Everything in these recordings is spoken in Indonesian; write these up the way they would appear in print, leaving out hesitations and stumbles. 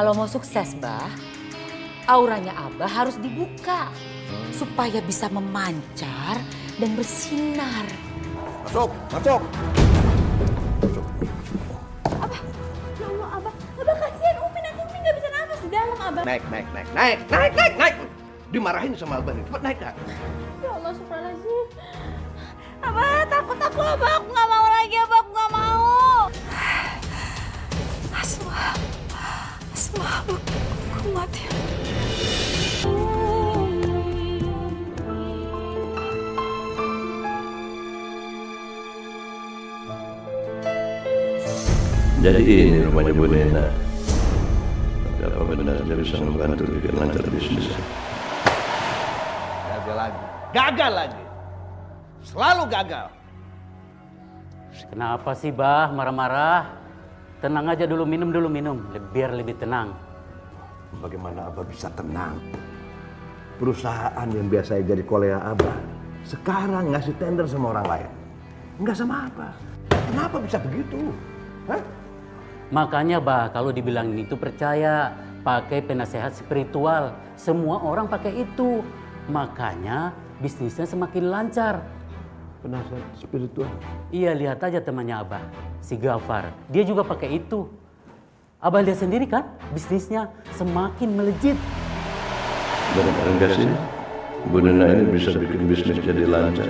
Kalau mau sukses, Bah, auranya Abah harus dibuka supaya bisa memancar dan bersinar. Masuk, masuk. Abah, ya Allah Abah. Abah kasihan Umi, nanti Umi nggak bisa nafas di dalam Abah. Naik. Dimarahin sama Abah nih, cepet naik dah. Ya Allah, subhanallah. Abah, takut aku Abah, aku nggak mau lagi Abah, aku nggak mau. Asma, aku mati. Jadi ini rumahnya Bu Nena. Apa benar dia bisa membantu bikin lancar bisnis? Gagal lagi. Selalu gagal. Kenapa sih Bah marah-marah? Tenang aja dulu, minum biar lebih tenang. Bagaimana Abah bisa tenang? Perusahaan yang biasa jadi kolea Abah sekarang ngasih tender sama orang lain. Enggak sama Abah. Kenapa bisa begitu? Hah? Makanya Bah, kalau dibilangin itu percaya, pakai penasehat spiritual. Semua orang pakai itu. Makanya bisnisnya semakin lancar. Penasehat spiritual? Iya, lihat aja temannya Abah, si Gafar. Dia juga pakai itu. Abah lihat sendiri kan, bisnisnya semakin melejit. Benar enggak sih? Bu Nena ini bisa bikin bisnis jadi lancar.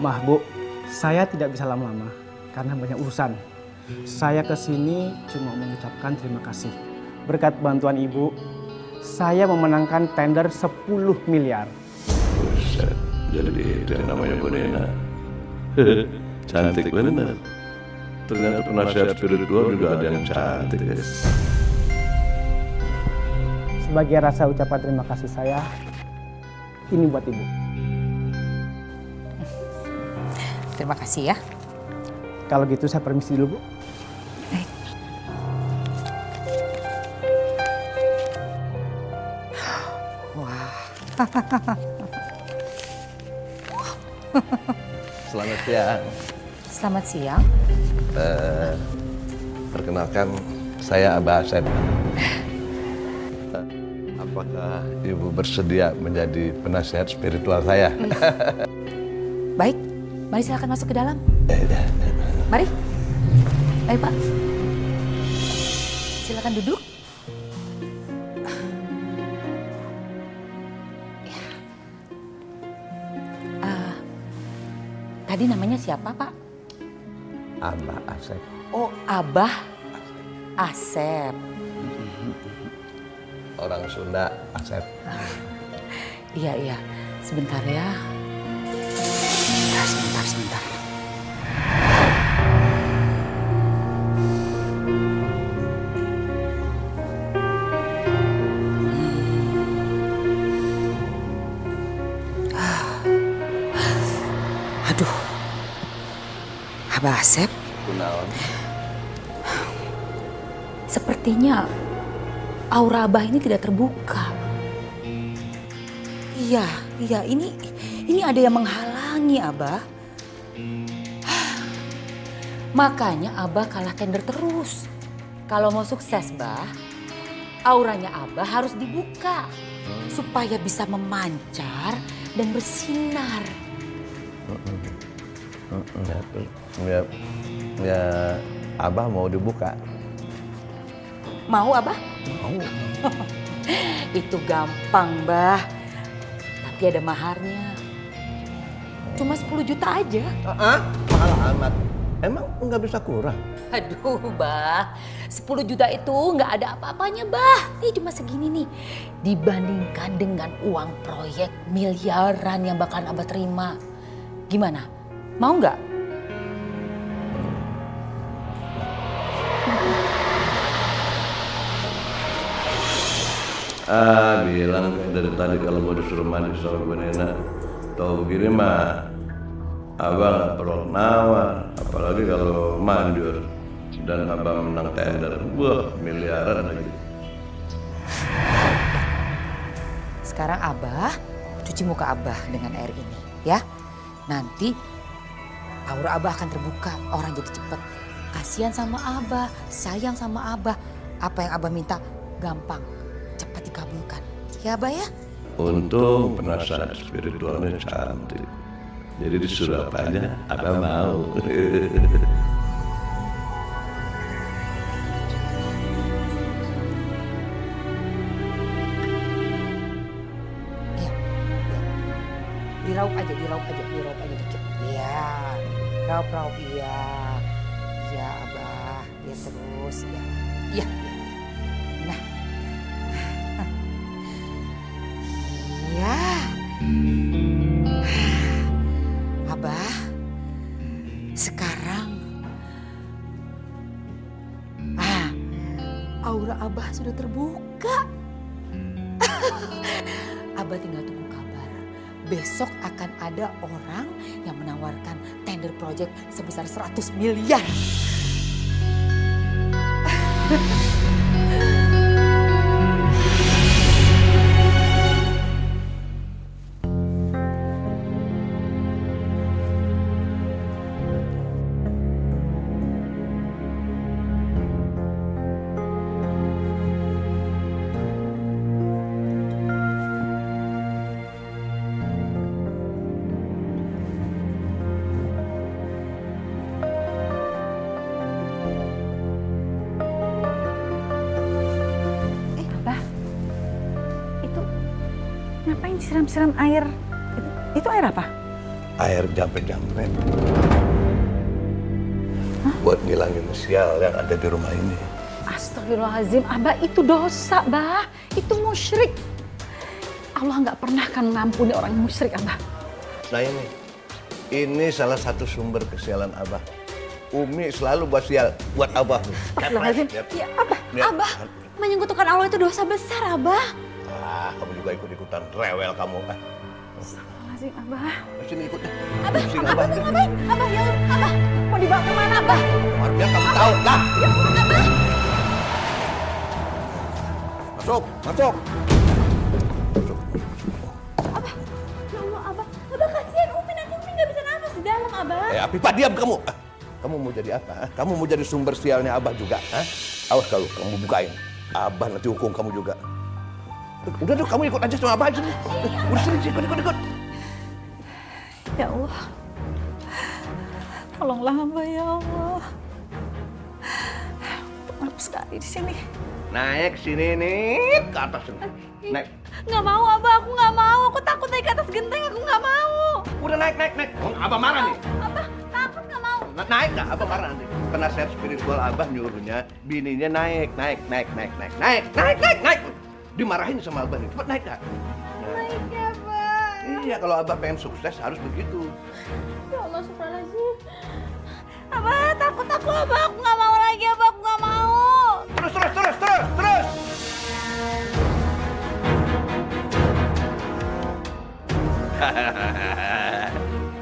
Mah, Bu, saya tidak bisa lama-lama karena banyak urusan. Saya kesini cuma mengucapkan terima kasih. Berkat bantuan Ibu, saya memenangkan tender 10 miliar. Buset, jadi itu yang namanya Bu Nena. Cantik benar. Ternyata penasihat spiritual juga ada yang cantik. Sebagai rasa ucapan terima kasih saya, ini buat Ibu. Terima kasih ya. Kalau gitu saya permisi dulu, Bu. Baik. Wah. Selamat siang. Selamat siang. Perkenalkan, saya Abah Asep. Apakah Ibu bersedia menjadi penasihat spiritual saya? Baik, mari silakan masuk ke dalam. Mari. Ayo Pak. Silakan duduk. Ya. Tadi namanya siapa Pak? Abah Asep. Oh, Abah Asep. Orang Sunda, Asep. Iya. Sebentar ya. Sebentar. Aduh. Abah Asep. Kunaon? Sepertinya aura Abah ini tidak terbuka. Iya, ini ada yang menghalangi Abah. Makanya Abah kalah tender terus. Kalau mau sukses, Bah, auranya Abah harus dibuka supaya bisa memancar dan bersinar. Ya, Abah mau dibuka. Mau Abah? Mau. Itu gampang, Bah. Tapi ada maharnya. Cuma 10 juta aja. Mahal amat. Emang nggak bisa kurang? Aduh, Bah. 10 juta itu nggak ada apa-apanya, Bah. Ini cuma segini nih. Dibandingkan dengan uang proyek miliaran yang bakalan Abah terima. Gimana? Mau nggak? Bilang kayak dari tadi kalau mau disuruh mandi sama Bu Nena. Tahu begini mah, Abah nggak perlu nawar. Apalagi kalau manjur dan Abah menang tender. Wah, miliaran lagi. Sekarang Abah cuci muka Abah dengan air ini, ya. Nanti aura Abah akan terbuka, orang jadi cepet. Kasihan sama Abah, sayang sama Abah. Apa yang Abah minta gampang, cepat dikabulkan. Ya Abah ya? Untung penasehat spiritualnya cantik. Jadi disuruh apa aja, Abah mau. Iya. Diraup aja dikit. Iya. Raup, iya. Iya Abah, lihat terus ya. Iya. Nah. Iya. Abah, sekarang aura Abah sudah terbuka. Abah tinggal tunggu kabar. Besok akan ada orang yang menawarkan tender project sebesar 100 miliar. Ngapain siram-siram air? Itu air apa? Air jamret-jamret. Buat ngilangin sial yang ada di rumah ini. Astagfirullahaladzim, Abah itu dosa, Bah. Itu musyrik. Allah nggak pernah kan mengampuni orang musyrik, Abah. Nah ini salah satu sumber kesialan Abah. Umi selalu buat sial buat Abah. Astagfirullahaladzim. Ya, Abah, Menyekutukan Allah itu dosa besar, Abah. Kamu juga ikut-ikutan rewel kamu. Astagfirullahaladzim, Abah. Sini ikut. Abah, Abah mau ngapain? Abah, ya Allah, Abah. Mau dibawa kemana, Abah? Biar kamu tahu lah. Masuk. Ya Allah, Abah. Abah kasihan Umi, nanti Umi nggak bisa nafas di dalam, Abah. Apipah diam kamu. Kamu mau jadi apa? Kamu mau jadi sumber sialnya Abah juga? Awas kalau kamu bukain. Abah nanti hukum kamu juga. Udah dong, kamu ikut aja sama Abah aja. Udah sini, ikut. Ya Allah. Tolonglah Abah, ya Allah. Maaf sekali di sini. Naik sini nih, ke atas sini. Naik. Nggak mau, Abah. Aku nggak mau. Aku takut naik ke atas genteng. Aku nggak mau. Udah naik. Abah marah nih. Abah takut nggak mau. Naik nggak? Abah marah nanti. Penasehat spiritual Abah nyuruhnya, bininya naik. Dimarahin sama Abah nih. Cepet naik nggak? Naik ya, Abah. Iya, kalau Abah pengen sukses harus begitu. Ya Allah, astagfirullahaladzim. Abah, takut aku, Abah. Aku nggak mau lagi, Abah. Aku nggak mau. Terus.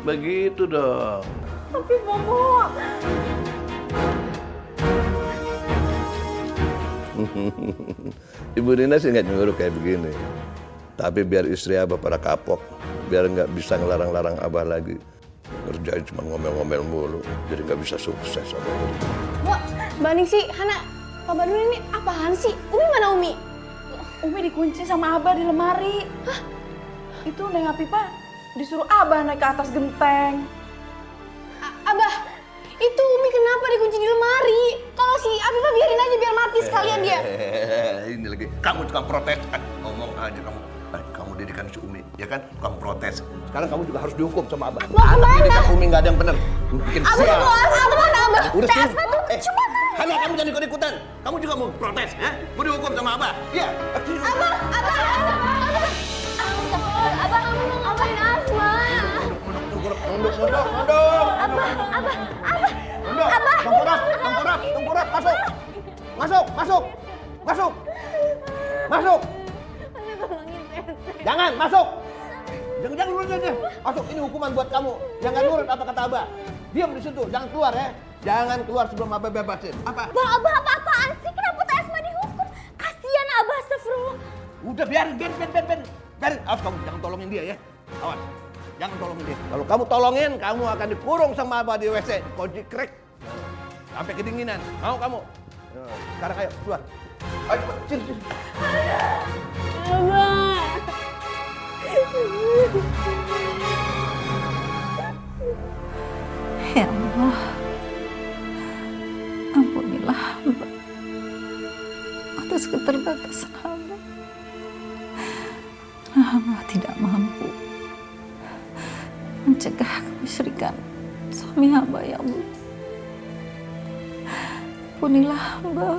Begitu dong. Tapi Bobo. Ibu Nina sih nggak nyuruh kayak begini. Tapi biar istri Abah pada kapok, biar nggak bisa ngelarang-larang Abah lagi. Ngerjain cuma ngomel-ngomel mulu, jadi nggak bisa sukses Abah. Wah, Mbak Ningsi, Hana, Pak Badun ini apaan sih? Umi mana Umi? Umi dikunci sama Abah di lemari. Hah? Itu Neng Apipa disuruh Abah naik ke atas genteng. Abah, itu Umi kenapa dikunci di lemari? Kalau si Afifah biarin aja biar mati sekalian dia. Ini lagi, kamu tukang protes. Ngomong aja kamu. Kamu didikan si Umi, ya kan? Tukang protes. Sekarang kamu juga harus dihukum sama Abah. Mau kemana? Didikan Umi nggak ada yang benar. Bikin Abah sial. mau apa Abah? Udah sini. Cuma Hana, kamu jangan ikut-ikutan. Kamu juga mau protes, ya? Mau dihukum sama Abah? Iya. Abah, kamu mau ngapain Asma? Nunduk. Tengkurap, masuk. Jangan, masuk. Jangan nurut aja. Masuk, ini hukuman buat kamu. Jangan nurut apa kata Abah. Diam di situ, jangan keluar ya. Jangan keluar sebelum Abah bebasin. Apa? Abah apa-apaan sih? Kenapa Teh Asma dihukum? Kasian Abah, astagfirullah. Udah biarin. Awas kamu, jangan tolongin dia ya. Awas. Jangan tolongin dia. Kalau kamu tolongin, kamu akan dikurung sama Abah di WC. Kunci krek. Sampai kedinginan. Mau kamu? Sekarang ayo, keluar. Ayo, sini. Abah. Ya Allah, ampunilah hamba atas keterbatasan hamba. Hamba tidak mampu mencegah kemusyrikan suami hamba, ya Allah. Ampunilah hamba,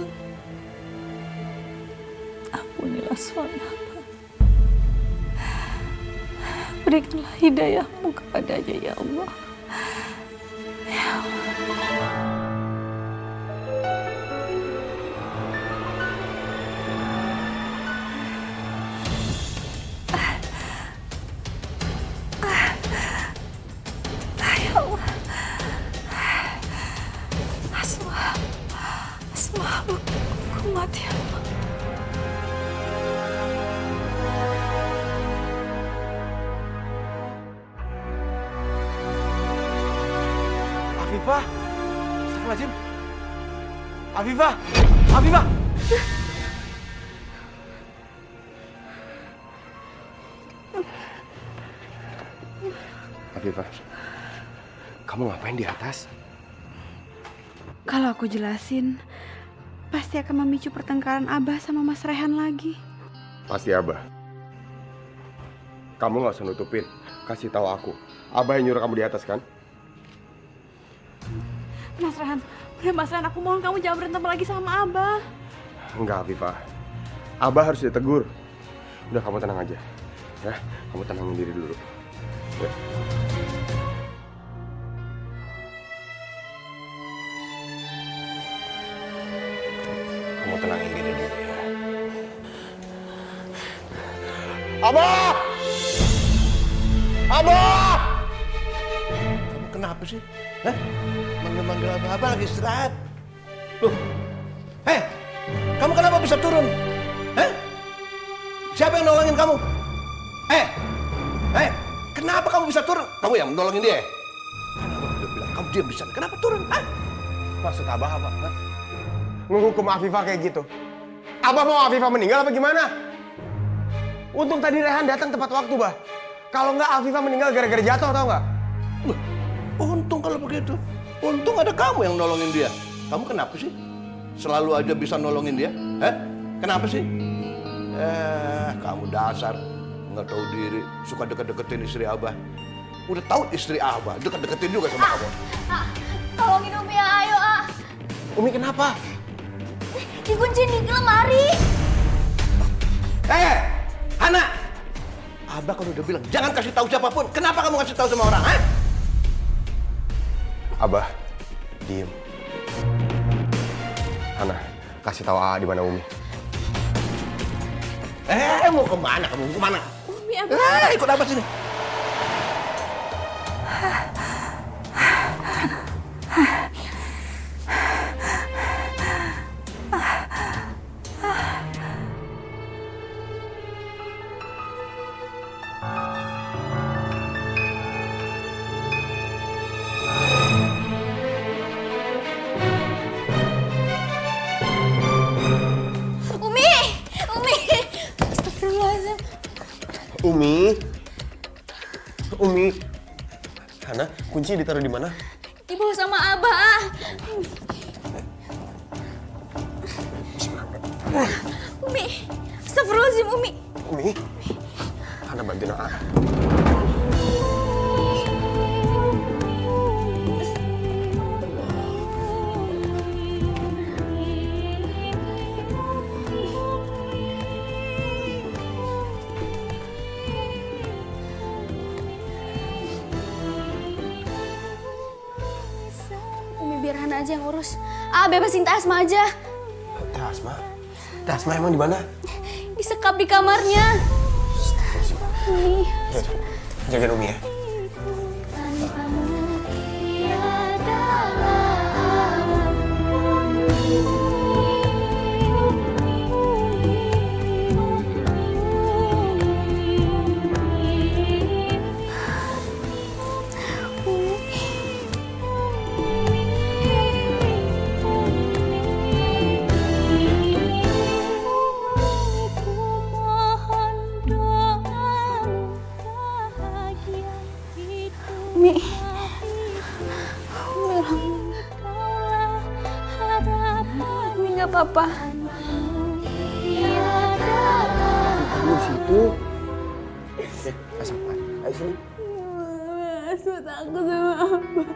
ampunilah suami hamba. Berikanlah hidayahmu kepadanya, ya Allah. Asma, aku mati, ya Allah. Afifah, astagfirullahaladzim. Afifah, Afifah. Afifah, kamu ngapain di atas? Kalau aku jelasin, pasti akan memicu pertengkaran Abah sama Mas Rehan lagi. Pasti Abah. Kamu nggak usah nutupin, kasih tahu aku. Abah yang nyuruh kamu di atas kan? Mas Rehan, udah Mas Rehan, aku mohon kamu jangan berantem lagi sama Abah. Enggak, Afifah. Abah harus ditegur. Udah, kamu tenang aja. Ya, kamu tenangin diri dulu. Ya. Kamu tenangin diri dulu ya. Abah! Abah! Kamu kenapa sih? Hah? Manggil-manggil Abah lagi istirahat. Loh, kamu kenapa bisa turun? Hah? Siapa yang nolongin kamu? Kenapa kamu bisa turun? Kamu yang nolongin dia? Kenapa udah bilang kamu diam di sana? Kenapa turun? Hah? Maksud Abah apa? Hah? Menghukum Afifah kayak gitu? Abah mau Afifah meninggal apa gimana? Untung tadi Rehan datang tepat waktu, Bah. Kalau nggak Afifah meninggal gara-gara jatuh, tau nggak? Loh, untung kalau begitu. Untung ada kamu yang nolongin dia. Kamu kenapa sih? Selalu aja bisa nolongin dia? Hah? Kenapa sih? Kamu dasar nggak tahu diri, suka deket-deketin istri Abah. Udah tahu istri Abah, deket-deketin juga sama kamu. Tolongin Umi ya, ayo Umi kenapa? dikunci di lemari. Hana! Abah kalau udah bilang jangan kasih tahu siapapun, kenapa kamu kasih tahu sama orang? Hah? Abah, diem. Hana, kasih tahu Aa di mana Umi. Mau kemana kamu? Mau kemana? Umi, Abah. Ikut Abah sini. Umi. Hana, kunci ditaruh di mana? Dibawa sama Abah. Umi, astagfirullahaladzim Umi. Umi, Hana bantuin Aa. Biar Hana aja yang urus. Bebasin Teh Asma aja. Teh Asma? Teh Asma emang di mana? Disekap di kamarnya. Umi. Jagain Umi ya. nggak apa-apa. Di situ. Asma, ayo sini. Asma takut sama Abah.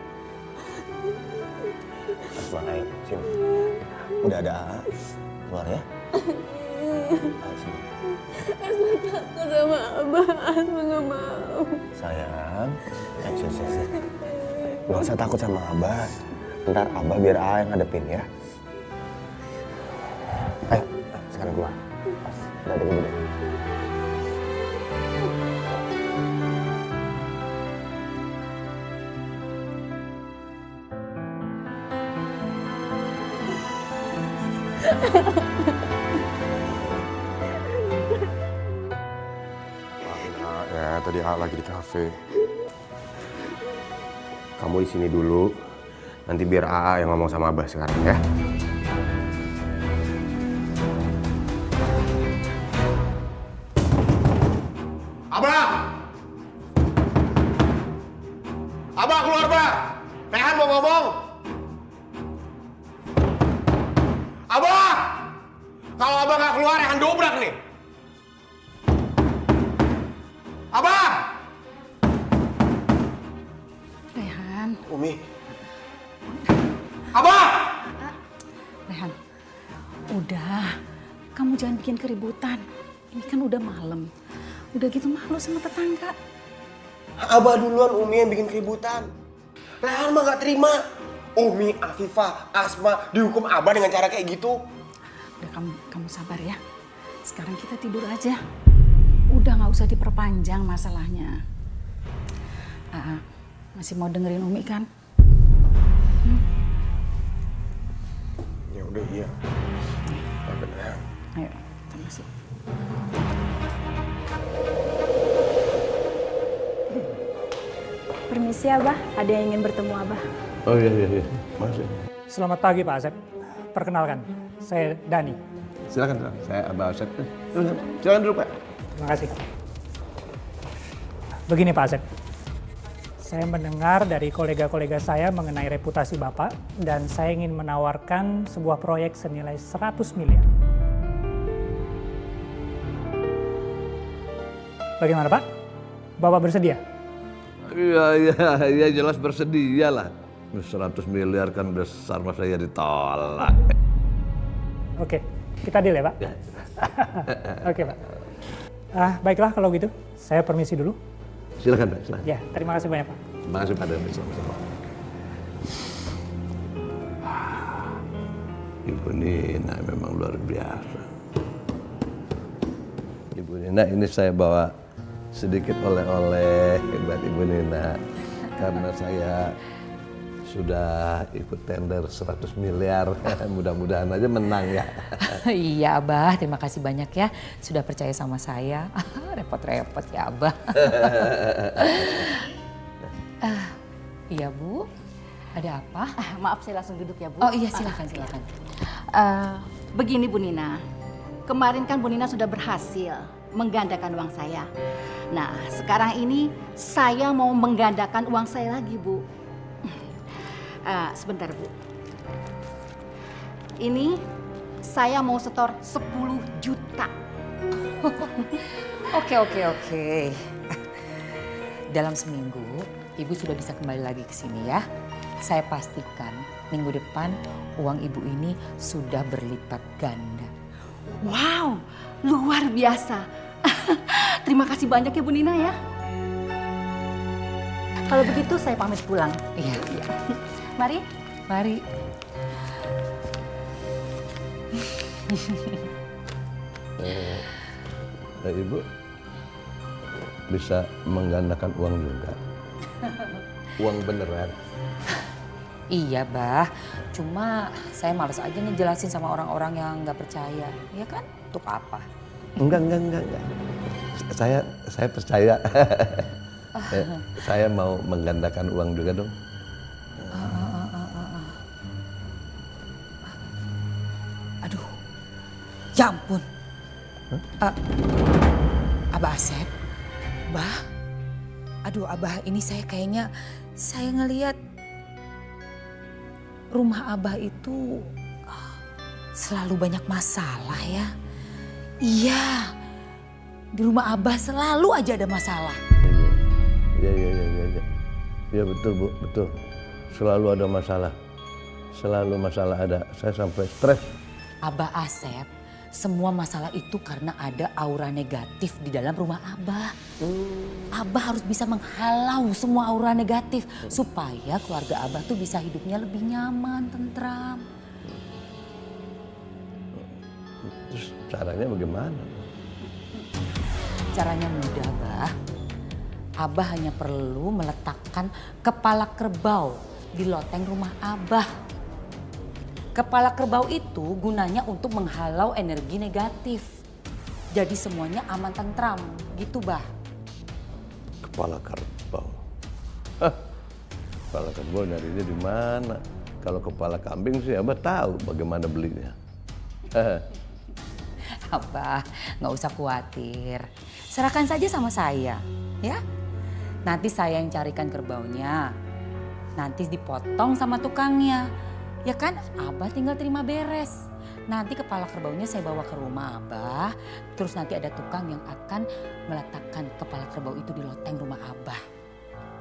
Asma, ayo sini. Udah ada AA. Keluar ya. Ayo sini. Asma takut sama Abah. Asma nggak mau. Sayang, sini. Gak usah takut sama Abah. Ntar Abah biar AA yang ngadepin ya. Ayo, sekarang keluar. Udah ada gede. Ya, tadi A lagi di kafe. Kamu di sini dulu. Nanti biar AA yang ngomong sama Abah sekarang ya. Abah! Abah keluar, Abah! Rehan mau ngomong. Abah! Kalau Abah nggak keluar, Rehan dobrak nih. Abah! Rehan, Umi. Abah! Rehan, udah. Kamu jangan bikin keributan. Ini kan udah malam. Udah gitu malu sama tetangga. Abah duluan Umi yang bikin keributan. Rehan mah gak terima. Umi, Afifah, Asma dihukum Abah dengan cara kayak gitu. Udah kamu sabar ya. Sekarang kita tidur aja. Udah nggak usah diperpanjang masalahnya. Masih mau dengerin Umi kan? Ya udah iya. Maafin Rehan. Ayo, kita masuk. Permisi Abah, ada yang ingin bertemu Abah. Oh iya. Masih. Selamat pagi Pak Asep. Perkenalkan, saya Dani. Silakan, saya Abah Asep. Silakan dulu, Pak. Terima kasih. Begini Pak Asep, saya mendengar dari kolega-kolega saya mengenai reputasi Bapak dan saya ingin menawarkan sebuah proyek senilai 100 miliar. Bagaimana Pak? Bapak bersedia? Iya jelas bersedia lah. 100 miliar kan besar, masa ya ditolak. Oke, kita deal ya Pak? Oke Pak. Baiklah kalau gitu, saya permisi dulu. Silakan Pak, silakan. Ya, terima kasih banyak Pak. Terima kasih Pak Dani, sama-sama. Ibu Nina memang luar biasa. Ibu Nina, ini saya bawa sedikit oleh-oleh buat Ibu Nina. Karena saya sudah ikut tender 100 miliar. Mudah-mudahan aja menang ya. Iya Abah, terima kasih banyak ya sudah percaya sama saya. Repot-repot ya Abah. Iya Bu, ada apa? Maaf saya langsung duduk ya Bu. Oh iya silakan. Begini Bu Nina, kemarin kan Bu Nina sudah berhasil menggandakan uang saya. Nah sekarang ini saya mau menggandakan uang saya lagi Bu. Sebentar Bu. Ini saya mau setor 10 juta. Oke. Dalam seminggu Ibu sudah bisa kembali lagi ke sini ya. Saya pastikan minggu depan uang Ibu ini sudah berlipat ganda. Wow, luar biasa. Terima kasih banyak ya Bu Nina ya. Kalau begitu saya pamit pulang. Iya. Mari. Mari. Ibu bisa menggandakan uang juga. Uang beneran. Iya Bah, cuma saya malas aja ngejelasin sama orang-orang yang nggak percaya. Ya kan? Untuk apa? Enggak. Saya percaya. Saya mau menggandakan uang juga dong. Aduh, ya ampun. Abah Asep, Bah. Aduh Abah, ini saya kayaknya ngelihat rumah Abah itu selalu banyak masalah ya. Iya, di rumah Abah selalu aja ada masalah. Iya. Iya betul Bu, betul. Selalu ada masalah. Selalu masalah ada. Saya sampai stres. Abah Asep, semua masalah itu karena ada aura negatif di dalam rumah Abah. Abah harus bisa menghalau semua aura negatif supaya keluarga Abah tuh bisa hidupnya lebih nyaman, tentram. Terus caranya bagaimana? Caranya mudah, Bah. Abah hanya perlu meletakkan kepala kerbau di loteng rumah Abah. Kepala kerbau itu gunanya untuk menghalau energi negatif. Jadi semuanya aman tentram, gitu Bah. Kepala kerbau. Hah, kepala kerbau nyarinya di mana? Kalau kepala kambing sih Abah tahu bagaimana belinya. Abah, nggak usah khawatir. Serahkan saja sama saya, ya. Nanti saya yang carikan kerbaunya. Nanti dipotong sama tukangnya. Ya kan, Abah tinggal terima beres. Nanti kepala kerbaunya saya bawa ke rumah Abah. Terus nanti ada tukang yang akan meletakkan kepala kerbau itu di loteng rumah Abah.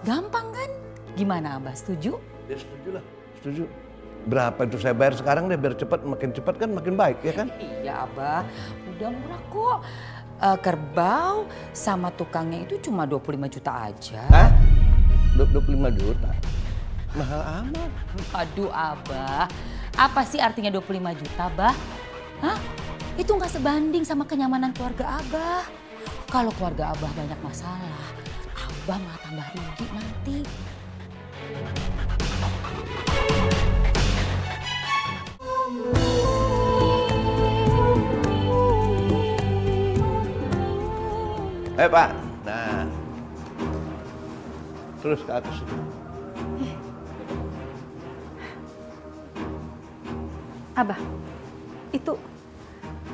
Gampang kan? Gimana Abah, setuju? Ya setuju lah, setuju. Berapa itu saya bayar sekarang deh biar cepat, makin cepat kan makin baik ya kan? Iya Abah, udah murah kok. Kerbau sama tukangnya itu cuma 25 juta aja. Hah? 25 juta? Mahal amat. Aduh Abah, apa sih artinya 25 juta Bah? Hah? Itu nggak sebanding sama kenyamanan keluarga Abah. Kalau keluarga Abah banyak masalah, Abah malah tambah rugi nanti. Pak, nah. Terus ke atas itu. Abah, itu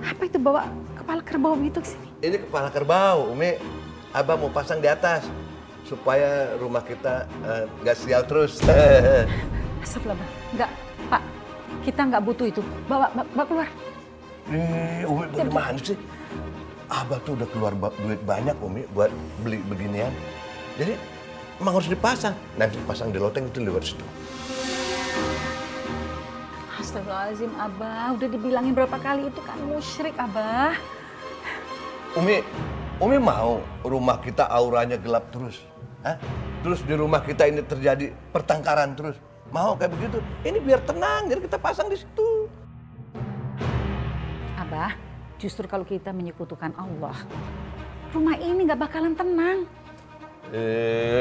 apa itu bawa kepala kerbau gitu ke sini? Ini kepala kerbau, Umi. Abah mau pasang di atas supaya rumah kita nggak sial terus. Astagfirullah, Bang. Enggak, Pak. Kita nggak butuh itu. Bawa keluar. Umi bagaimana sih? Abah tuh udah keluar duit banyak, Umi, buat beli beginian. Jadi emang harus dipasang. Nanti dipasang di loteng itu lewat situ. Astagfirullahaladzim, Abah. Udah dibilangin berapa kali itu kan musyrik, Abah. Umi mau rumah kita auranya gelap terus. Hah? Terus di rumah kita ini terjadi pertengkaran terus. Mau kayak begitu? Ini biar tenang, jadi kita pasang di situ. Abah, justru kalau kita menyekutukan Allah, rumah ini nggak bakalan tenang.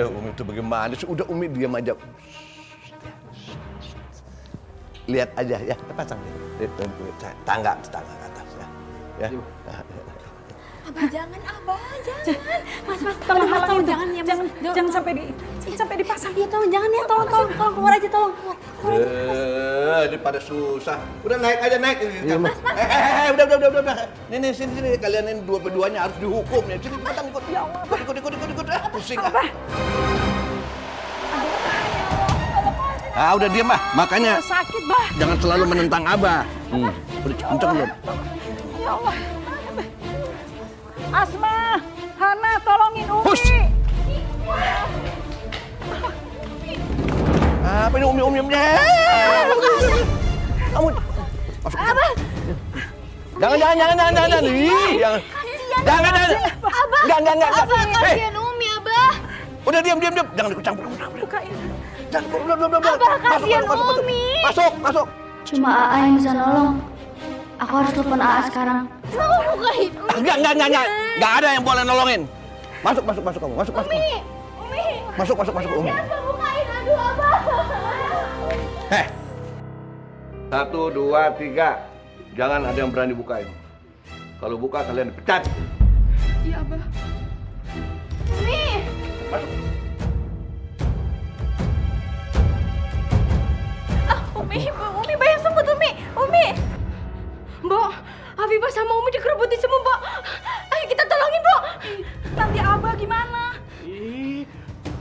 Umi itu bagaimana sih? Udah Umi diam aja. Lihat aja ya, kita pasang tangga ke atas ya. Abah jangan, Abah jangan. Mas, Tolong, jangan sampai dipasang. Iya tolong jangan ya, tolong keluar aja tolong. Ini pada susah. Udah naik aja naik. Iya, Mas. Udah. Nih sini kalian ini dua-duanya harus dihukum nih. Sini cepetan ikut. Ya Allah. Ikut. Pusing. Ah, udah diam ah. Makanya Sakit, Bah. jangan selalu menentang Abah. Udah kenceng belum? Ya Allah. Asma, Hana, tolongin Umi. Hush. Apa ini Umi? Kamu masuk. Abah. Jangan. Ih, jangan. Jangan. Abah. Enggak. Abah kasihan Umi, Abah. Udah diam. Jangan ikut campur. Bukain. Jangan. Abah kasihan Umi. Masuk. Cuma AA yang bisa nolong. Aku harus telepon AA sekarang. Kenapa bukain? Enggak. Enggak ada yang boleh nolongin. Masuk kamu. Masuk. Umi. Masuk Umi. Kenapa bukain? Aduh, Abah. 1, 2, 3. Jangan ada yang berani bukain. Kalau buka kalian dipecat. Iya, Abah. Umi. Masuk. Umi bayang semut, Umi. Mbok, Afifah sama Umi dikerubutin semua, Mbok. Ayo kita tolongin, Mbok. Nanti Abah gimana? Ih,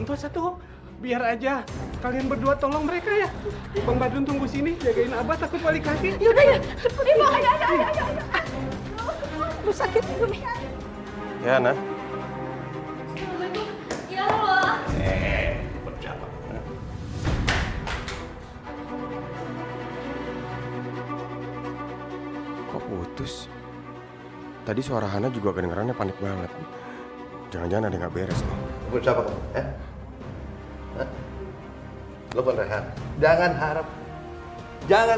Mbak Satu, Biar aja kalian berdua tolong mereka ya. Bang Badrun tunggu sini, jagain Abah takut balik kaki. Yaudah ya, Ibu, ayo. Lu sakit, Umi. Ya, Nah. Ya Allah. Bersiapa? Kok putus? Tadi suara Hana juga kedengarannya panik banget. Jangan-jangan ada yang nggak beres nih. Bersiapa kamu? Telepon Rehan. Jangan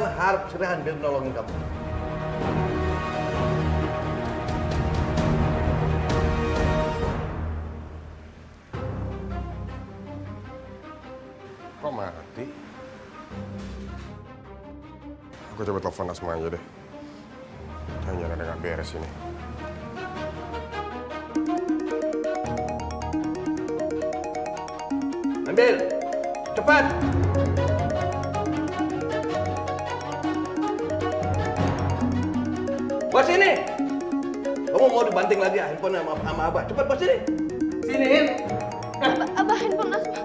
harap si Rehan bisa nolongin kamu. Kok mati? Aku coba telepon Asma aja deh. Jangan-jangan ada nggak beres ini. Ambil, cepat. Buat sini. Kamu mau dibanting lagi ya handphone sama Abah. Cepat buat sini. Siniin. Abah, handphone Asma.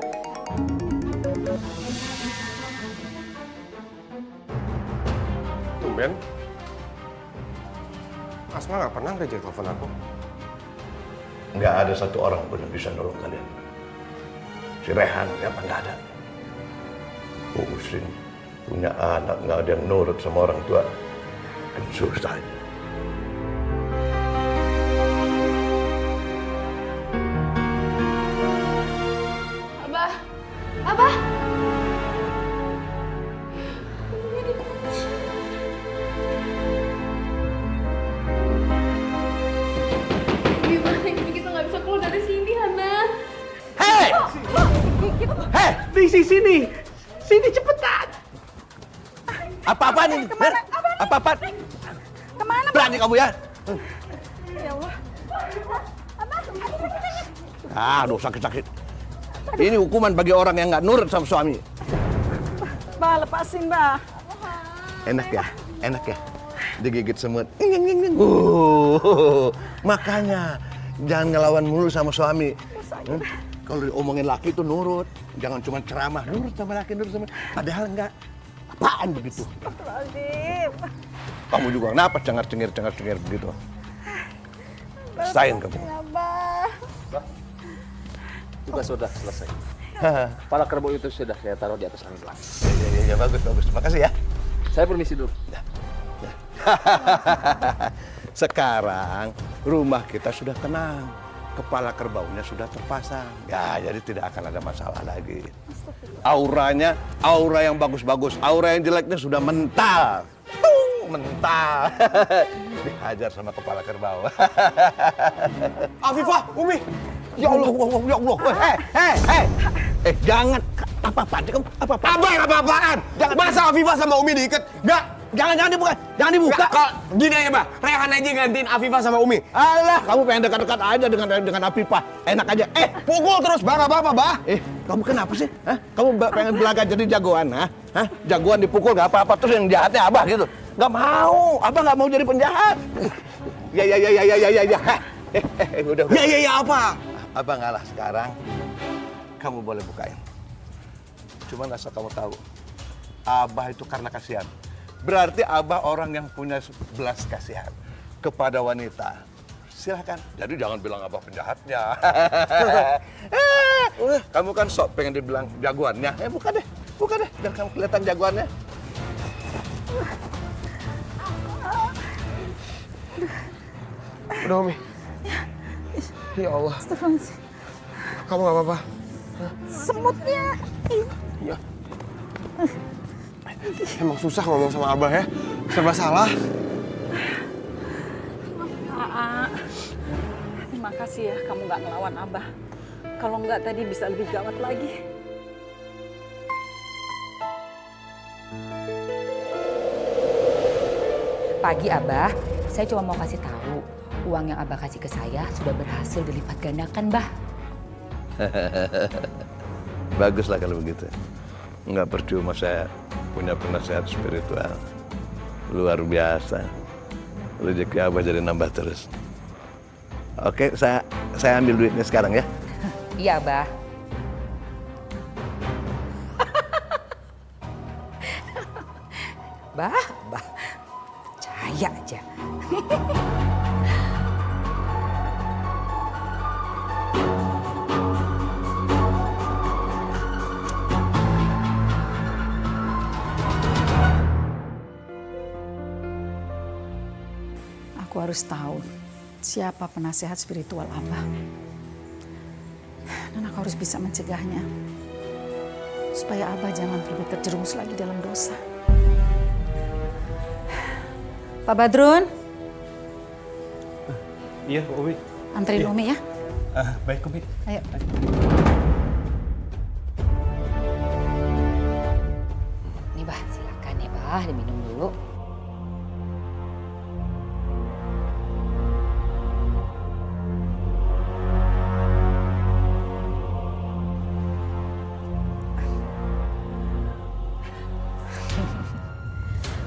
Tumben. Asma nggak pernah reject telepon aku. Nggak ada satu orang pun yang bisa nolong kalian. Si Rehan apa nggak ada. Pusing, punya anak nggak ada yang nurut sama orang tua. Kan susah. Abah. Gimana ini kita nggak bisa keluar dari sini, Hana? Hei! Hei! Sini. Sini cepetan. Apa-apaan ini? Kemana? Apa-apaan? Kemana? Berani kamu ya? Ya Allah. Abah, sakit. Aduh, sakit-sakit. Ini hukuman bagi orang yang nggak nurut sama suami. Bah, lepasin, Bah. Enak ya? Digigit semut. Makanya jangan ngelawan mulu sama suami. Kalau diomongin laki itu nurut. Jangan cuma ceramah, nurut sama laki, nurut sama... Padahal enggak. Apaan begitu? Kamu juga kenapa cengar-cengir begitu? Sayang kamu. Tugas sudah selesai. Kepala kerbau itu sudah saya taruh di atas langit belakang. Ya, bagus. Terima kasih ya. Saya permisi dulu. Sekarang rumah kita sudah tenang. Kepala kerbaunya sudah terpasang. Ya, jadi tidak akan ada masalah lagi. Auranya, aura yang bagus-bagus. Aura yang jeleknya sudah mental. Mental. Dihajar sama kepala kerbau. Afifah, Umi. Ya Allah. Jangan. Apa-apaan sih kamu? Apa-apaan? Abah yang apa-apaan? Masa Afifah sama Umi diikat? Nggak. Jangan dibuka. Jangan dibuka. Kalau gini aja, Bah. Rehan aja gantiin Afifah sama Umi. Alah, kamu pengen dekat-dekat aja dengan Afifah. Enak aja. Pukul terus, Bah. Nggak apa-apa, Bah. Kamu kenapa sih? Hah? Kamu pengen belaga jadi jagoan, ha? Hah? Jagoan dipukul nggak apa-apa, terus yang jahatnya Abah gitu. Nggak mau. Abah nggak mau jadi penjahat. Ya. Udah. Ya, apa? Abah ngalah sekarang. Kamu boleh bukain. Cuman asal kamu tahu, Abah itu karena kasihan. Berarti Abah orang yang punya belas kasihan kepada wanita. Silahkan. Jadi jangan bilang Abah penjahatnya. Kamu kan sok pengen dibilang jagoannya. Buka deh. Biar kamu kelihatan jagoannya. Udah, Umi. Ya Allah. Astagfirullahaladzim. Kamu nggak apa-apa? Semutnya. Iya. Emang susah ngomong sama Abah ya. Serba salah. Terima kasih ya kamu nggak ngelawan Abah. Kalau nggak tadi bisa lebih gawat lagi. Pagi Abah, saya cuma mau kasih tahu, uang yang Abah kasih ke saya sudah berhasil dilipat gandakan, Bah. Baguslah kalau begitu. Nggak percuma saya punya penasehat spiritual. Luar biasa. Rezeki Abah jadi nambah terus. Oke, saya ambil duitnya sekarang ya. Iya, Bah. Bah, percaya aja. Aku harus tahu siapa penasehat spiritual Abah. Dan aku harus bisa mencegahnya. Supaya Abah jangan terlalu terjerumus lagi dalam dosa. Pak Badrun. Iya, Umi. Anterin Umi ya. Baik, Umi. Ayo. Nih Bah, silakan ya Bah, diminum dulu.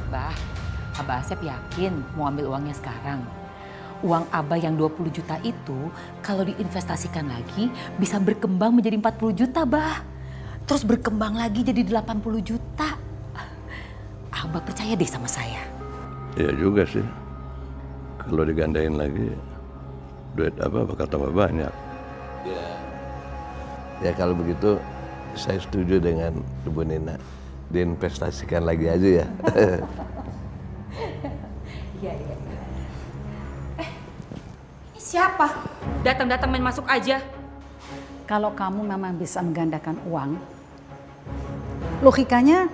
Bah, Abah Asep yakin mau ambil uangnya sekarang. Uang Abah yang 20 juta itu kalau diinvestasikan lagi bisa berkembang menjadi 40 juta, Bah. Terus berkembang lagi jadi 80 juta. Abah percaya deh sama saya. Iya juga sih. Kalau digandain lagi, duit apa bakal tambah banyak. Ya kalau begitu saya setuju dengan Ibu Nina. Diinvestasikan lagi aja ya. Iya. Ini siapa? Datang-datang main masuk aja. Kalau kamu memang bisa menggandakan uang, logikanya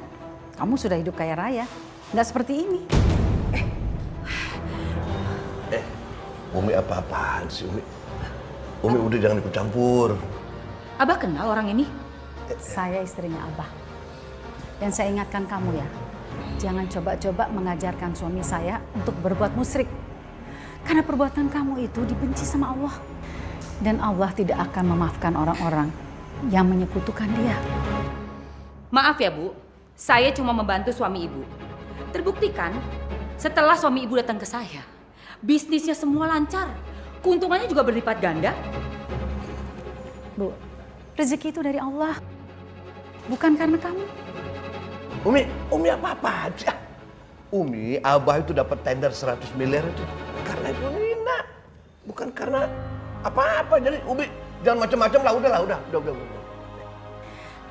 kamu sudah hidup kaya raya. Nggak seperti ini. Umi apa-apaan sih Umi? Umi udah jangan ikut campur. Abah kenal orang ini? Saya istrinya Abah. Dan saya ingatkan kamu ya, jangan coba-coba mengajarkan suami saya untuk berbuat musyrik. Karena perbuatan kamu itu dibenci sama Allah. Dan Allah tidak akan memaafkan orang-orang yang menyekutukan dia. Maaf ya Bu, saya cuma membantu suami Ibu. Terbuktikan setelah suami Ibu datang ke saya, bisnisnya semua lancar. Keuntungannya juga berlipat ganda. Bu, rezeki itu dari Allah. Bukan karena kamu. Umi apa-apaan sih? Umi, Abah itu dapat tender 100 miliar itu karena Ibu Nina. Bukan karena apa-apa. Jadi Umi jangan macam-macam lah, udah.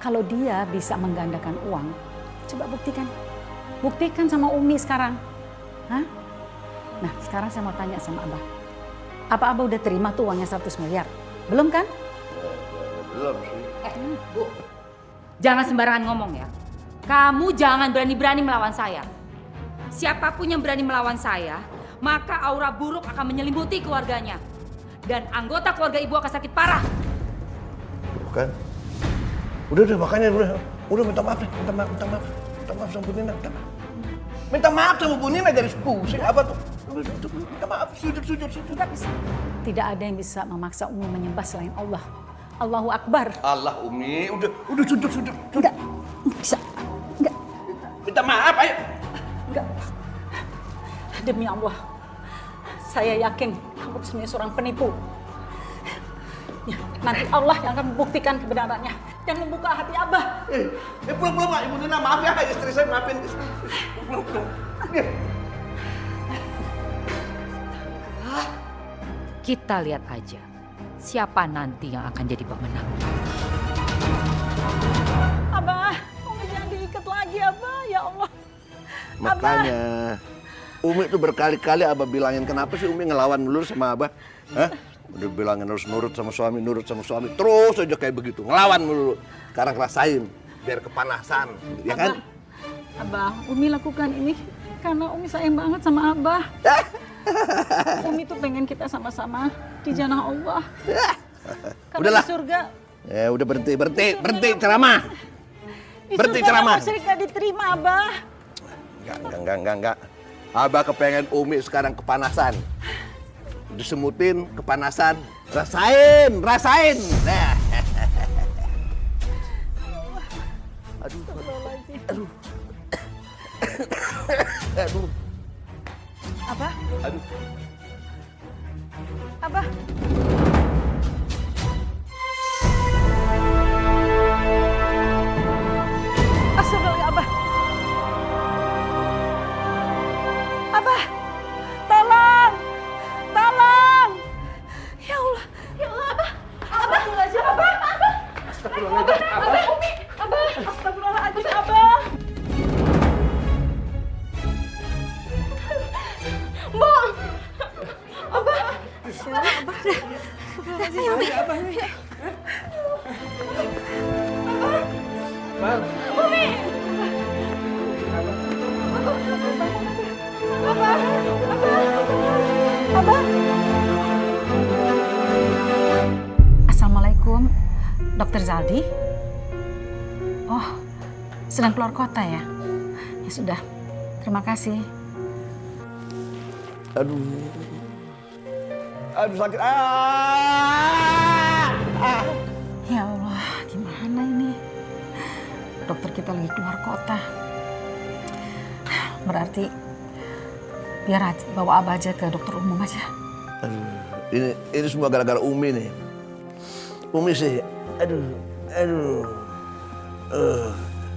Kalau dia bisa menggandakan uang, coba buktikan. Buktikan sama Umi sekarang. Hah? Nah, sekarang saya mau tanya sama Abah. Apa Abah udah terima tuh uangnya 100 miliar? Belum kan? Belum sih. Bu, jangan sembarangan ngomong ya. Kamu jangan berani-berani melawan saya. Siapapun yang berani melawan saya, maka aura buruk akan menyelimuti keluarganya. Dan anggota keluarga Ibu akan sakit parah. Bukan. Udah makanya udah minta maaf sama Bu Nina. Minta maaf sama Bu Nina dari pusing apa tuh? Minta maaf, sujud. Tidak bisa. Tidak ada yang bisa memaksa Umi menyembah selain Allah. Allahu Akbar. Allah Umi, udah sujud. Enggak bisa. Enggak. Minta maaf, ayo. Enggak. Demi Allah, saya yakin kamu sebenarnya seorang penipu. Ya, nanti Allah yang akan membuktikan kebenarannya dan membuka hati Abah. Pulang Pak, Ibu Nina, maaf ya, istri saya maafin. Pulang. Kita lihat aja siapa nanti yang akan jadi pemenang. Abah, Umi jangan diikat lagi Abah, ya Allah. Makanya Umi tuh berkali-kali Abah bilangin, kenapa sih Umi ngelawan dulu sama Abah? Hah? Udah bilangin harus nurut sama suami, terus aja kayak begitu, ngelawan dulu. Sekarang rasain, biar kepanasan, ya kan? Abah, Umi lakukan ini karena Umi sayang banget sama Abah. Umi tuh pengen kita sama-sama di jannah Allah. Karena Udahlah. di surga. Ya udah berhenti ceramah. Berhenti ceramah. Musyrik gak diterima, Abah. Enggak. Abah kepengen Umi sekarang kepanasan. Disemutin kepanasan. Rasain. Nah. Aduh. Abah? Aduh. Abah? Astagfirullah, Abah. Dokter Zaldi? Oh, sedang keluar kota ya? Ya sudah, terima kasih. Aduh sakit. Ya Allah, gimana ini? Dokter kita lagi keluar kota. Berarti biar bawa Abah aja ke dokter umum aja. Aduh, ini semua gara-gara Umi nih. Umi sih, aduh.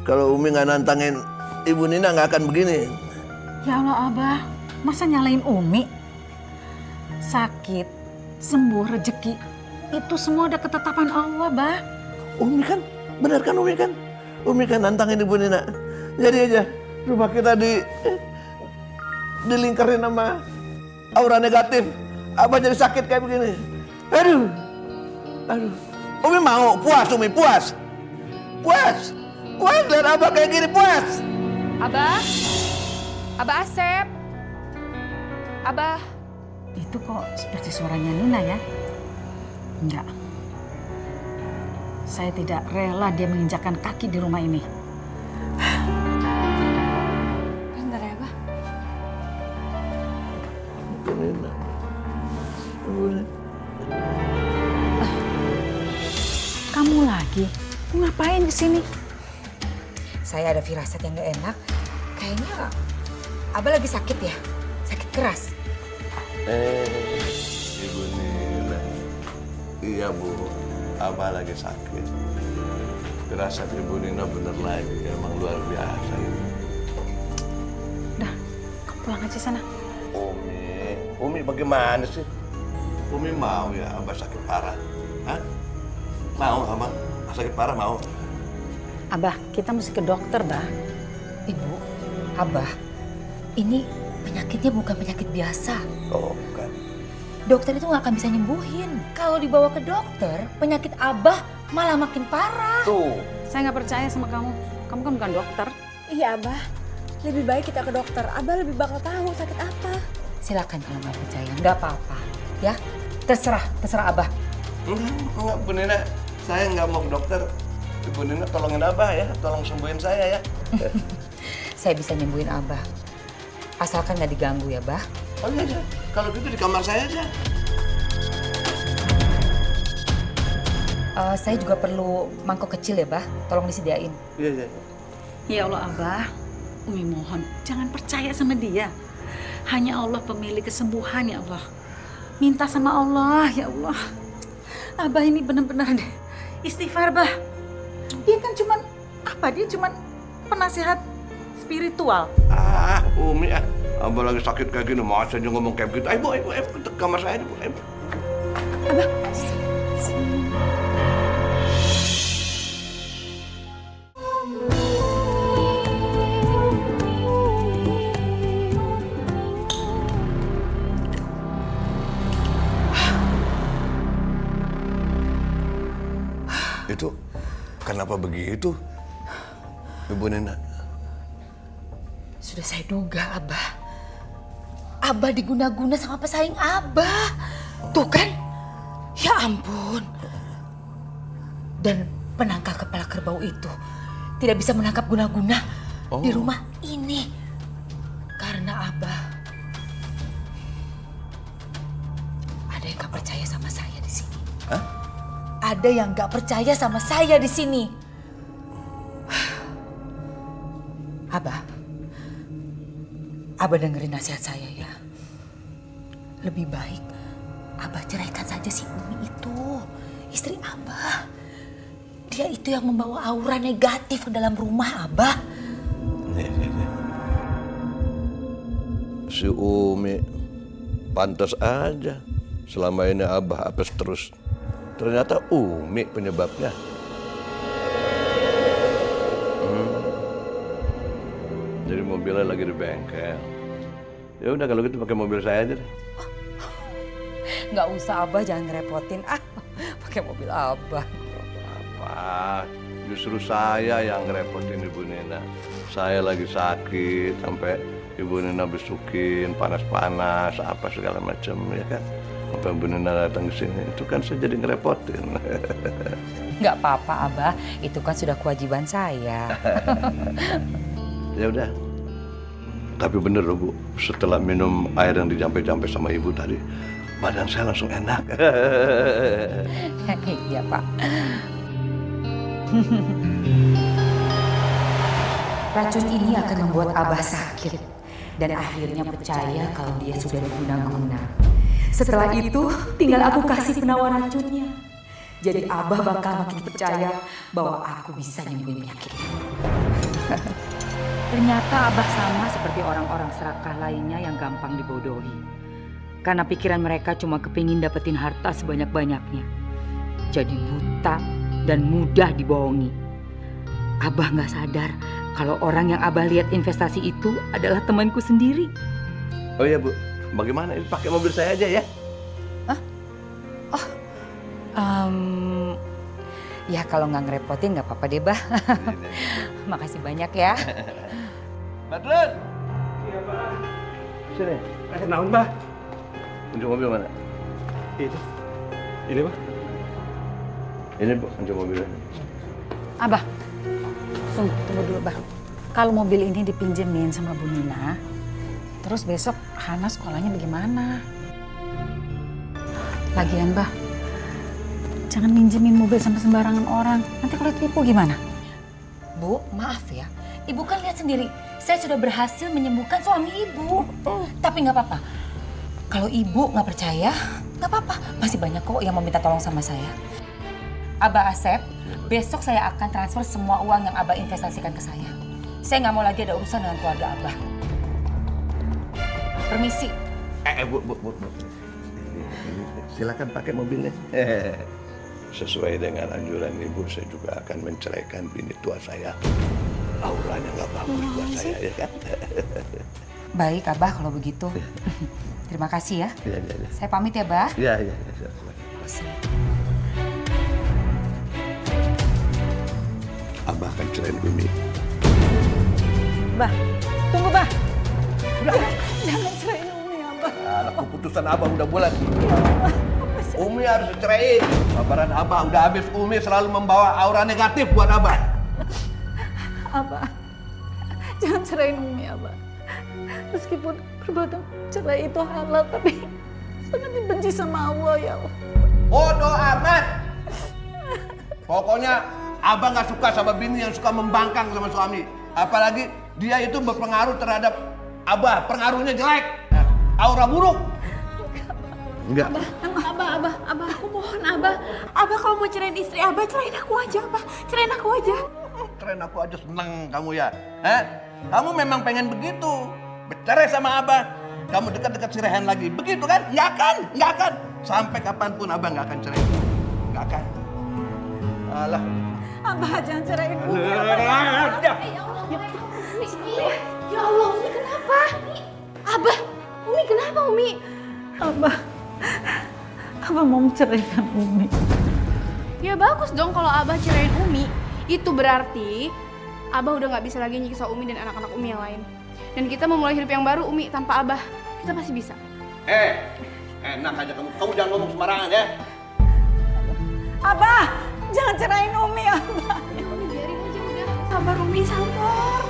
Kalau Umi nggak nantangin Ibu Nina nggak akan begini. Ya Allah Abah, masa nyalain Umi? Sakit, sembuh, rezeki, itu semua udah ketetapan Allah, Bah. Umi kan, benar kan Umi kan? Umi kan nantangin Ibu Nina. Jadi aja rumah kita dilingkarin sama aura negatif. Abah jadi sakit kayak begini. Aduh. Umi mau, puas Umi, puas lihat Abah kayak gini, puas. Abah Asep. Abah. Itu kok seperti suaranya Nina ya? Enggak. Saya tidak rela dia menginjakkan kaki di rumah ini. Bentar ya, Abah. Kamu lagi? Ngapain di sini? Saya ada firasat yang gak enak. Kayaknya Abah lagi sakit ya? Sakit keras. Ibu Nina. Iya Bu, Abah lagi sakit. Firasat Ibu Nina bener lagi, emang luar biasa ini. Udah, kamu pulang aja sana. Umi bagaimana sih? Umi mau ya Abah sakit parah? Hah? Mau Abah sakit parah mau? Abah, kita mesti ke dokter, Bah. Ibu, Abah, ini penyakitnya bukan penyakit biasa. Oh, bukan. Dokter itu nggak akan bisa nyembuhin. Kalau dibawa ke dokter, penyakit Abah malah makin parah. Tuh. Saya nggak percaya sama kamu. Kamu kan bukan dokter. Iya, Abah. Lebih baik kita ke dokter. Abah lebih bakal tahu sakit apa. Silakan kalau nggak percaya, nggak apa-apa. Ya, terserah Abah. Enggak, Bu Nina. Saya nggak mau ke dokter. Ibu Nina tolongin Abah ya, tolong sembuhin saya ya. Saya bisa nyembuhin Abah. Asalkan nggak diganggu ya, Bah. Oh iya aja. Kalau gitu di kamar saya aja. Saya juga perlu mangkok kecil ya, Bah. Tolong disediain. Iya. Ya Allah, Abah. Umi mohon, jangan percaya sama dia. Hanya Allah pemilik kesembuhan, ya Allah. Minta sama Allah, ya Allah. Abah ini benar-benar deh. Istighfar, Bah. Dia kan cuman, dia cuman penasehat spiritual. Umi Abah lagi sakit kayak gini, masa aja ngomong kayak gitu. Ayo, ke kamar saya Bu. Ayo. Abah. Itu kenapa begitu, Ibu Nina? Sudah saya duga, Abah. Abah diguna-guna sama pesaing Abah. Tuh kan? Ya ampun. Dan penangkal kepala kerbau itu tidak bisa menangkap guna-guna di rumah ini. Karena Abah ada yang gak percaya sama saya di sini. Hah? Ada yang gak percaya sama saya di sini. Abah dengerin nasihat saya ya. Lebih baik Abah ceraikan saja si Umi itu. Istri Abah. Dia itu yang membawa aura negatif ke dalam rumah Abah. Si Umi pantas aja. Selama ini Abah apes terus. Ternyata Umi penyebabnya. Jadi mobilnya lagi di bengkel. Ya udah kalau gitu pakai mobil saya aja deh. Nggak usah Abah, jangan ngerepotin. Pakai mobil Abah. Apa? Justru saya yang ngerepotin Ibu Nina. Saya lagi sakit sampai Ibu Nina besukin panas-panas apa segala macam ya kan. apa Bu Nina datang ke sini? Itu kan saya jadi ngerepotin. Nggak apa-apa, Abah. Itu kan sudah kewajiban saya. Ya udah. Tapi bener loh Bu, setelah minum air yang dijampe-jampe sama Ibu tadi, badan saya langsung enak. Iya, Pak. Racun ini akan membuat Abah sakit dan akhirnya percaya kalau dia sudah diguna-guna. Setelah itu, tinggal aku kasih penawar racunnya. Jadi Abah bakal makin percaya bahwa aku bisa nyembuhin penyakitnya. Ternyata Abah sama seperti orang-orang serakah lainnya yang gampang dibodohi. Karena pikiran mereka cuma kepingin dapetin harta sebanyak-banyaknya. Jadi buta dan mudah dibohongi. Abah nggak sadar kalau orang yang Abah lihat investasi itu adalah temanku sendiri. Oh iya Bu, bagaimana ini pakai mobil saya aja ya? Ya kalau nggak ngerepotin nggak apa-apa deh, Bah. Makasih banyak ya. Badrun! Iya, Pak. Sini. Naon, Bah? Kunci mobil mana? Itu. Ini, Pak. Ini Bu, kunci mobilnya. Abah, tunggu dulu, Bah. Kalau mobil ini dipinjemin sama Bu Nina, terus besok Hana sekolahnya bagaimana? Lagian, Bah, jangan minjemin mobil sama sembarangan orang. Nanti kalau tipu gimana? Bu, maaf ya. Ibu kan lihat sendiri, saya sudah berhasil menyembuhkan suami ibu. Tapi nggak apa-apa. Kalau ibu nggak percaya, nggak apa-apa. Masih banyak kok yang mau minta tolong sama saya. Abah Asep, besok saya akan transfer semua uang yang Abah investasikan ke saya. Saya nggak mau lagi ada urusan dengan keluarga Abah. Permisi. Bu. Silakan pakai mobilnya. Sesuai dengan anjuran Ibu, saya juga akan menceraikan bini tua saya. Auranya nggak bagus buat saya, ya kan? Baik, Abah kalau begitu. Terima kasih ya. Iya. Saya pamit ya, Bah. Iya. Abah akan cerain Umi. Bah, tunggu, Bah. Jangan cerain Umi, Abah. Nah, keputusan Abah udah bulat. Umi harus diceraiin. Sabaran Abah udah habis. Umi selalu membawa aura negatif buat Abah. Abah, jangan cerain Umi, Abah. Meskipun perbuatan cerai itu halal, tapi sangat dibenci sama Allah, ya Allah. Bodoh amat. Pokoknya Abah nggak suka sama bini yang suka membangkang sama suami. Apalagi dia itu berpengaruh terhadap Abah. Pengaruhnya jelek. Aura buruk. Enggak. Abah, aku mohon Abah. Abah kalau mau cerain istri Abah, cerain aku aja, Abah. Cerain aku aja. Keren, aku aja seneng kamu ya. Kamu memang pengen begitu. Bercerai sama Abah. Kamu dekat-dekat si Rehan lagi. Begitu kan? Nggak akan. Sampai kapanpun Abah nggak akan cerai. Nggak akan. Alah. Abah, jangan cerain Umi. Ya Allah, Umi kenapa? Abah, Umi kenapa, Umi? Abah mau menceraikan Umi. Ya bagus dong kalau Abah cerain Umi. Itu berarti Abah udah gak bisa lagi nyiksa Umi dan anak-anak Umi yang lain. Dan kita memulai hidup yang baru, Umi, tanpa Abah. Kita pasti bisa. Enak aja kamu. Kamu jangan ngomong sembarangan ya. Abah, jangan cerain Umi, Abah. Umi biarin aja udah. Sabar, Umi, sabar.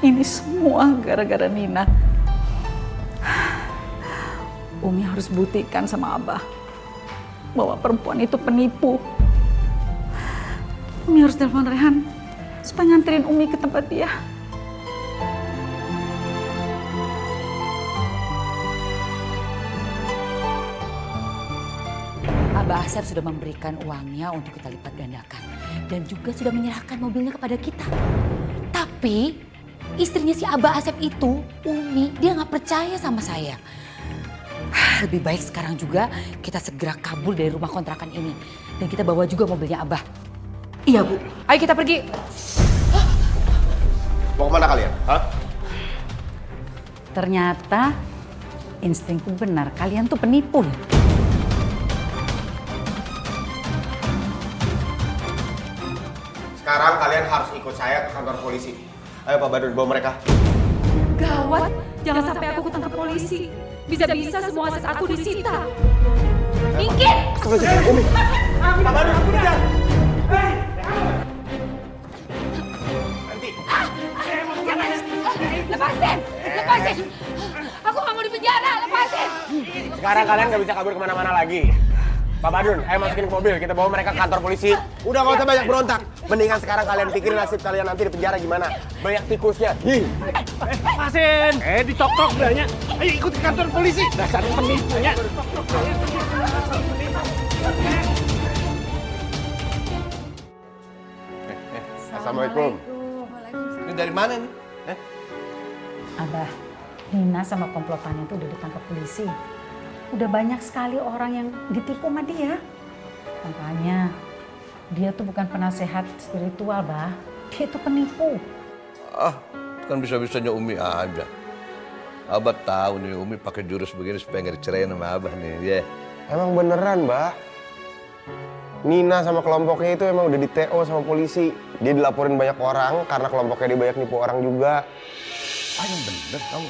Ini semua gara-gara Nina. Umi harus buktikan sama Abah bahwa perempuan itu penipu. Umi harus telepon Rehan supaya nganterin Umi ke tempat dia. Abah Asep sudah memberikan uangnya untuk kita lipat gandakan. Dan juga sudah menyerahkan mobilnya kepada kita. Tapi istrinya si Abah Asep itu, Umi, dia nggak percaya sama saya. Lebih baik sekarang juga kita segera kabur dari rumah kontrakan ini. Dan kita bawa juga mobilnya Abah. Iya, Bu. Ayo kita pergi. Mau kemana kalian? Ternyata instingku benar, kalian tuh penipu. Sekarang kalian harus ikut saya ke kantor polisi. Ayo Pak Badrun, bawa mereka. Gawat, jangan sampai aku ketangkap polisi. Bisa-bisa semua aset aku disita. Minggir! Umi. Pak Badun, kejar. Lepasin! Lepasin! Aku nggak mau di penjara, lepasin! Sekarang kalian nggak bisa kabur kemana-mana lagi. Pak Badun, ayo masukin ke mobil, kita bawa mereka ke kantor polisi. Udah nggak usah banyak berontak. Mendingan sekarang kalian pikirin nasib kalian nanti di penjara gimana. Banyak tikusnya. Lepasin! Ditok-tok bilangnya. Ayo ikut ke kantor polisi. Dasar penipunya. Assalamualaikum. Ini dari mana nih? Abah, Nina sama komplotannya itu udah ditangkap polisi. Udah banyak sekali orang yang ditipu sama dia. Makanya dia tuh bukan penasehat spiritual, Bah. Dia itu penipu. Ah, kan bisa-bisanya Umi aja. Abah tahu nih Umi pakai jurus begini supaya nggak dicerain sama Abah nih. Emang beneran, Mbak. Nina sama kelompoknya itu emang udah di TO sama polisi. Dia dilaporin banyak orang karena kelompoknya dia banyak nipu orang juga. Ah, yang bener kamu.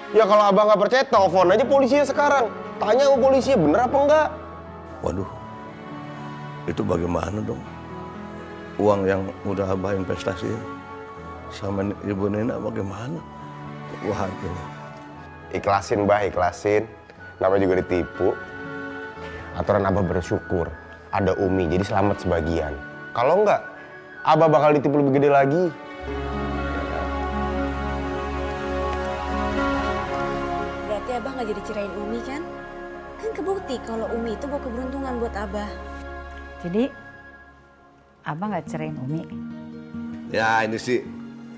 Ya kalau abang nggak percaya, telepon aja polisinya sekarang. Tanya sama polisinya bener apa enggak. Waduh, itu bagaimana dong? Uang yang udah Abah investasiin sama Ibu Nina bagaimana? Waduh. Ikhlasin, Mbah, ikhlasin. Namanya juga ditipu. Aturan Abah bersyukur. Ada Umi, jadi selamat sebagian. Kalau enggak, Abah bakal ditipu lebih gede lagi. Berarti Abah nggak jadi cerain Umi kan? Kan kebukti kalau Umi itu bawa keberuntungan buat Abah. Jadi, Abah nggak cerain Umi. Ya ini sih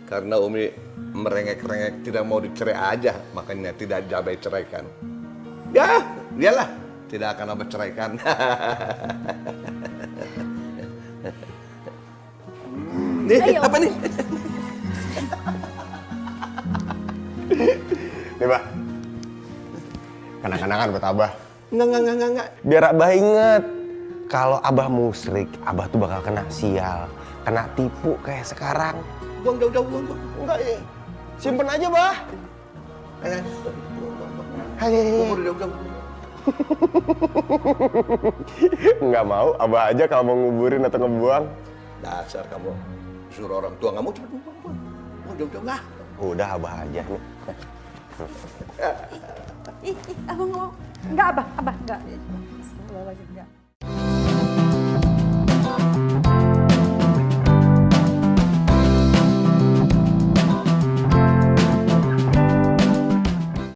karena Umi merengek-rengek tidak mau dicerai aja, makanya tidak Abah ceraikan. Ya, iyalah, tidak akan Abah ceraikan. Nih, apa nih? Nih, Mbak. Kenang-kenangan buat Abah. Enggak. Biar Abah inget. Kalau Abah musyrik, Abah tuh bakal kena sial. Kena tipu kayak sekarang. Buang jauh-jauh, buang. Enggak ya. Simpen aja, Bah. Buang jauh-jauh. Nggak mau, Abah aja kalau mau nguburin atau ngebuang. Dasar kamu suruh orang tua kamu cepet buang. Buang jauh-jauh lah. Udah Abah aja nih. Ih, Abah nggak mau. Enggak, Abah, enggak. Astagfirullahaladzim, enggak.